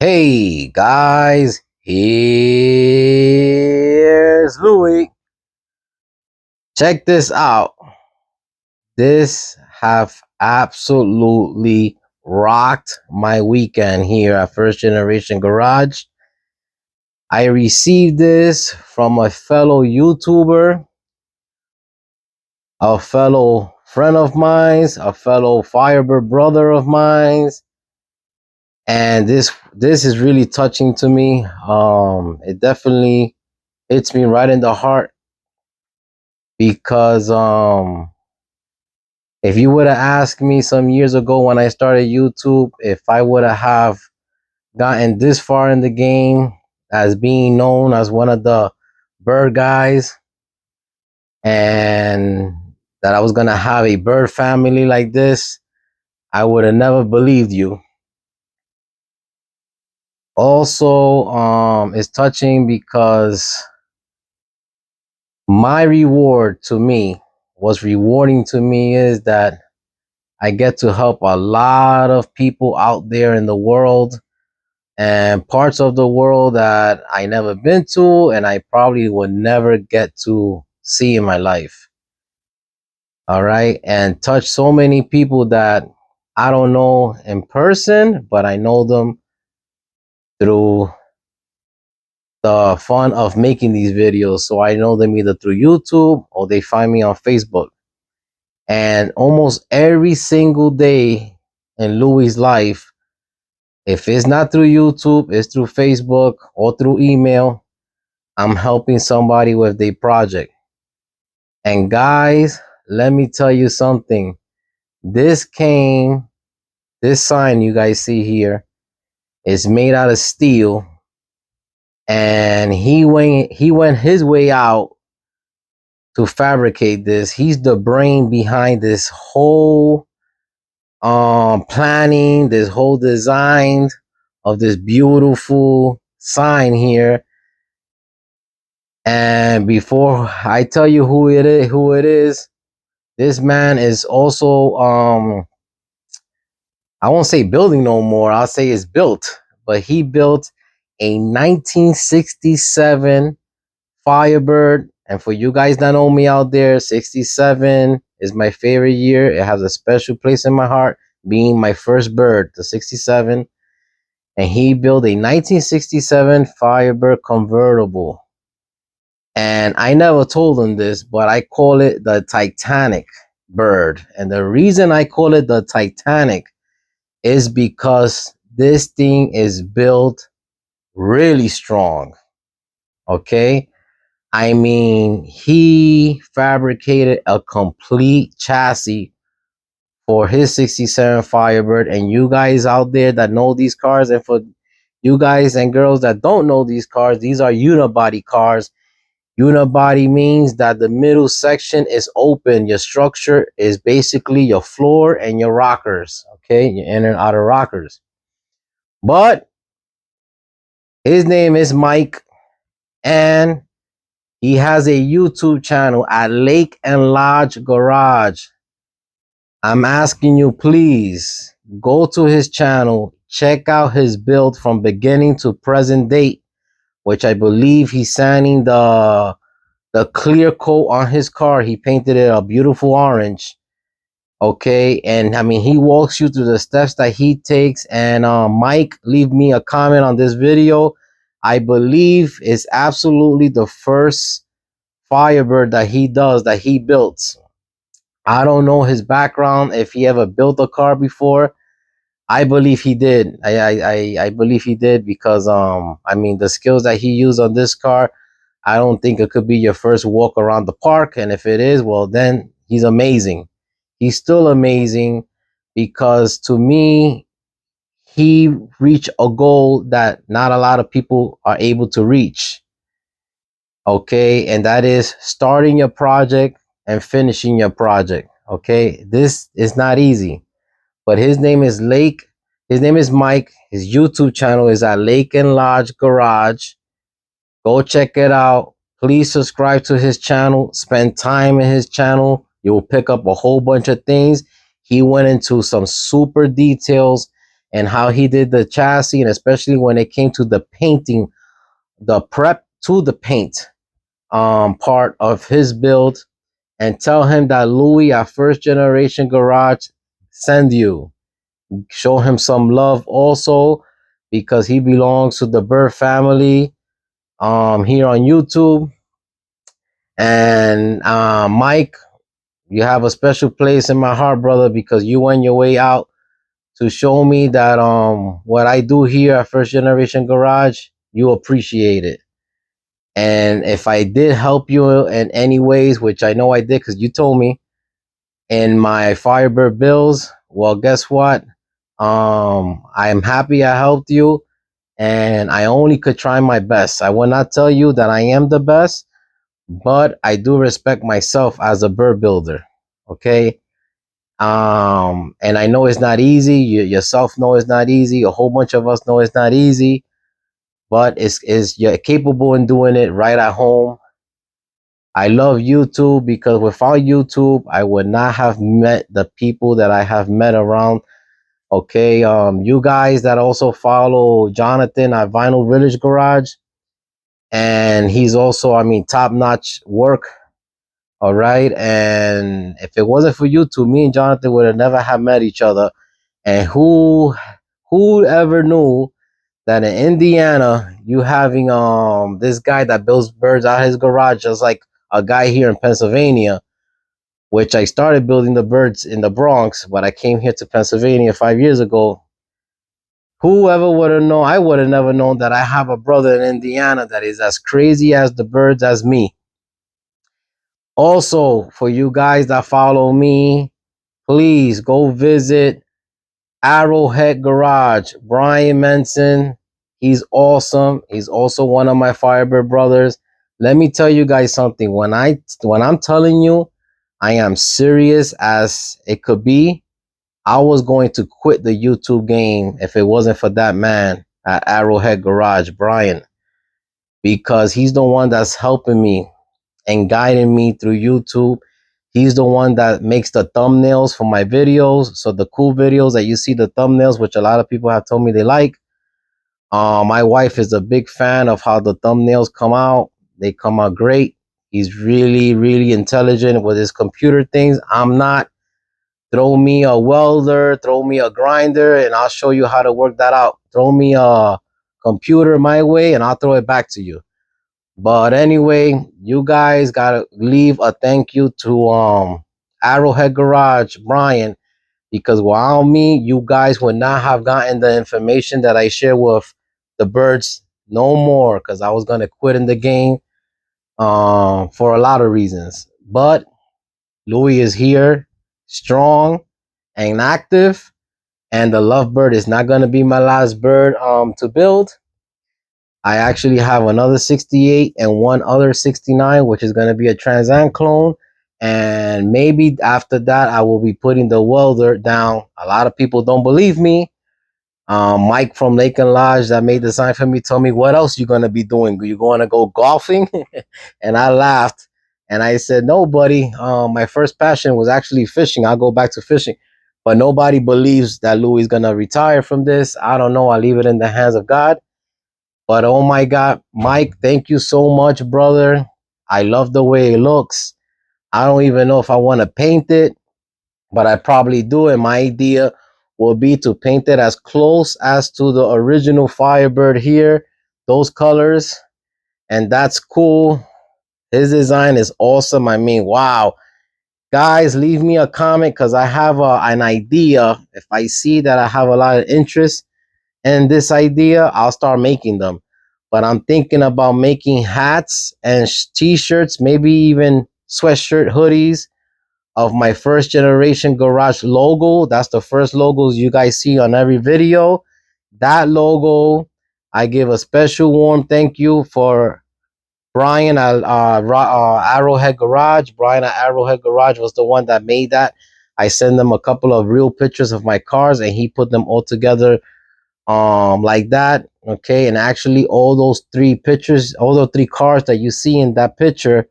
Hey guys, here's Louie. Check this out. This have absolutely rocked my weekend here at First Generation Garage. I received this from a fellow YouTuber, a fellow friend of mine, a fellow Firebird brother of mine, and this is really touching to me. It definitely hits me right in the heart because if you would have asked me some years ago when I started YouTube if I would have gotten this far in the game as being known as one of the bird guys and that I was gonna have a bird family like this, I would have never believed you. Also, it's touching because my reward to me, what's rewarding to me is that I get to help a lot of people out there in the world and parts of the world that I never been to and I probably would never get to see in my life. All right. And touch so many people that I don't know in person, but I know them through the fun of making these videos. So I know them either through YouTube or they find me on Facebook. And almost every single day in Louie's life, if it's not through YouTube, it's through Facebook or through email, I'm helping somebody with their project. And guys, let me tell you something. This sign you guys see here is made out of steel. And he went his way out to fabricate this. He's the brain behind this whole planning, this whole design of this beautiful sign here. And before I tell you who it is, this man is also I won't say building no more. I'll say it's built, but he built a 1967 Firebird. And for you guys that know me out there, 67 is my favorite year. It has a special place in my heart, being my first bird, the 67. And he built a 1967 Firebird convertible. And I never told him this, but I call it the Titanic bird. And the reason I call it the Titanic is because this thing is built really strong. Okay. I mean, he fabricated a complete chassis for his 67 Firebird. And you guys out there that know these cars, and for you guys and girls that don't know these cars, these are unibody cars. Unibody means that the middle section is open. Your structure is basically your floor and your rockers. Okay, your inner and outer rockers. But his name is Mike, and he has a YouTube channel at Lake and Lodge Garage. I'm asking you, please go to his channel, check out his build from beginning to present date, which I believe he's sanding the clear coat on his car. He painted it a beautiful orange. Okay, and I mean, he walks you through the steps that he takes. And Mike, leave me a comment on this video. I believe it's absolutely the first Firebird that he built. I don't know his background, if he ever built a car before. I believe he did. I believe he did because I mean, the skills that he used on this car, I don't think it could be your first walk around the park. And if it is, well, then he's amazing. He's still amazing because to me, he reached a goal that not a lot of people are able to reach. Okay, and that is starting your project and finishing your project. Okay, this is not easy, but his name is Mike. His YouTube channel is at Lake and Lodge Garage. Go check it out. Please subscribe to his channel. Spend time in his channel. You will pick up a whole bunch of things. He went into some super details and how he did the chassis, and especially when it came to the painting, the prep to the paint part of his build. And tell him that Louie at First Generation Garage send you. Show him some love also, because he belongs to the Bird family here on YouTube. And Mike, you have a special place in my heart, brother, because you went your way out to show me that what I do here at First Generation Garage, you appreciate it. And if I did help you in any ways, which I know I did because you told me in my Firebird bills, well, guess what? I am happy I helped you, and I only could try my best. I will not tell you that I am the best, but I do respect myself as a bird builder. Okay. And I know it's not easy. You yourself know it's not easy. A whole bunch of us know it's not easy, but it's you're capable in doing it right at home. I love YouTube because without YouTube, I would not have met the people that I have met around. Okay, you guys that also follow Jonathan at Vinyl Village Garage, and he's also, I mean, top-notch work. All right, and if it wasn't for YouTube, me and Jonathan would have never have met each other. And who ever knew that in Indiana you having this guy that builds birds out of his garage, just like a guy here in Pennsylvania, which I started building the birds in the Bronx, but I came here to Pennsylvania 5 years ago. Whoever would have known? I would have never known that I have a brother in Indiana that is as crazy as the birds as me. Also, for you guys that follow me, please go visit Arrowhead Garage. Brian Menson, he's awesome. He's also one of my Firebird brothers. Let me tell you guys something. When I'm telling you, I am serious as it could be. I was going to quit the YouTube game if it wasn't for that man at Arrowhead Garage, Brian, because he's the one that's helping me and guiding me through YouTube. He's the one that makes the thumbnails for my videos. So the cool videos that you see, the thumbnails, which a lot of people have told me they like. My wife is a big fan of how the thumbnails come out. They come out great. He's really, really intelligent with his computer things. I'm not. Throw me a welder, throw me a grinder, and I'll show you how to work that out. Throw me a computer my way, and I'll throw it back to you. But anyway, you guys gotta leave a thank you to Arrowhead Garage, Brian, because without me, you guys would not have gotten the information that I share with the birds no more, because I was gonna quit in the game for a lot of reasons. But Louie is here, strong and active, and the lovebird is not gonna be my last bird to build. I actually have another 68 and one other 69, which is going to be a Trans Am clone. And maybe after that, I will be putting the welder down. A lot of people don't believe me. Mike from Lake and Lodge that made the sign for me told me, what else you going to be doing? You going to go golfing? And I laughed. And I said, no, buddy. My first passion was actually fishing. I'll go back to fishing. But nobody believes that Louie is going to retire from this. I don't know. I'll leave it in the hands of God. But oh my God, Mike, thank you so much, brother. I love the way it looks. I don't even know if I want to paint it, but I probably do. And my idea will be to paint it as close as to the original Firebird here, those colors. And that's cool. His design is awesome. I mean, wow. Guys, leave me a comment because I have an idea. If I see that I have a lot of interest and this idea, I'll start making them. But I'm thinking about making hats and t-shirts, maybe even sweatshirt hoodies of my First Generation Garage logo. That's the first logos you guys see on every video. That logo, I give a special warm thank you for Brian at Arrowhead Garage. Brian at Arrowhead Garage was the one that made that. I sent them a couple of real pictures of my cars, and he put them all together like that. Okay, and actually all those three pictures, all those three cars that you see in that picture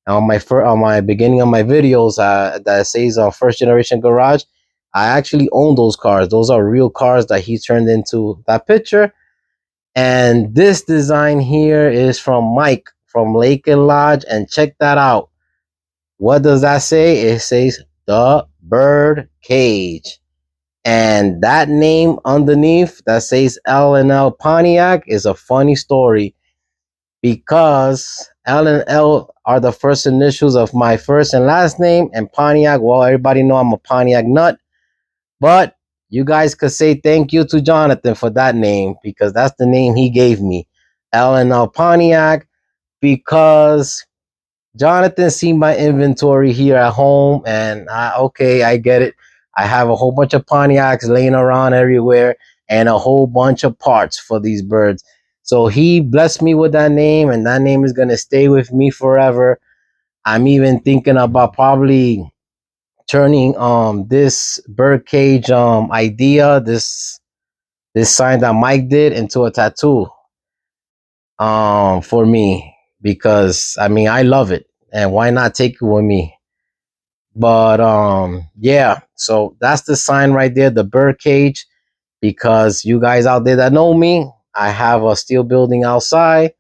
on my beginning of my videos that says First Generation Garage, I actually own those cars. Those are real cars that he turned into that picture. And this design here is from Mike from Lake and Lodge. And check that out. What does that say? It says the bird cage. And that name underneath that says L&L Pontiac is a funny story, because L and L are the first initials of my first and last name, and Pontiac, well, everybody know I'm a Pontiac nut. But you guys could say thank you to Jonathan for that name, because that's the name he gave me, L and L Pontiac, because Jonathan seen my inventory here at home, and okay, I get it. I have a whole bunch of Pontiacs laying around everywhere and a whole bunch of parts for these birds. So he blessed me with that name, and that name is going to stay with me forever. I'm even thinking about probably turning this bird cage idea, this sign that Mike did, into a tattoo for me, because I mean, I love it, and why not take it with me? But yeah, so that's the sign right there, the bird cage. Because you guys out there that know me, I have a steel building outside,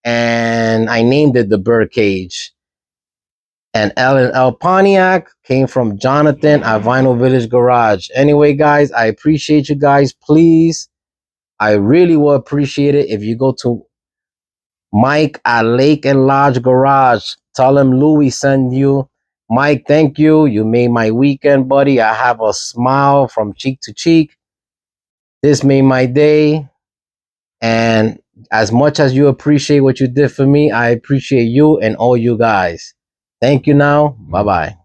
and I named it the bird cage. And L&L Pontiac came from Jonathan at Vinyl Village Garage. Anyway, guys, I appreciate you guys. Please, I really will appreciate it if you go to Mike at Lake and Lodge Garage. Tell him Louie send you. Mike, thank you. You made my weekend, buddy. I have a smile from cheek to cheek. This made my day. And as much as you appreciate what you did for me, I appreciate you and all you guys. Thank you now. Bye-bye.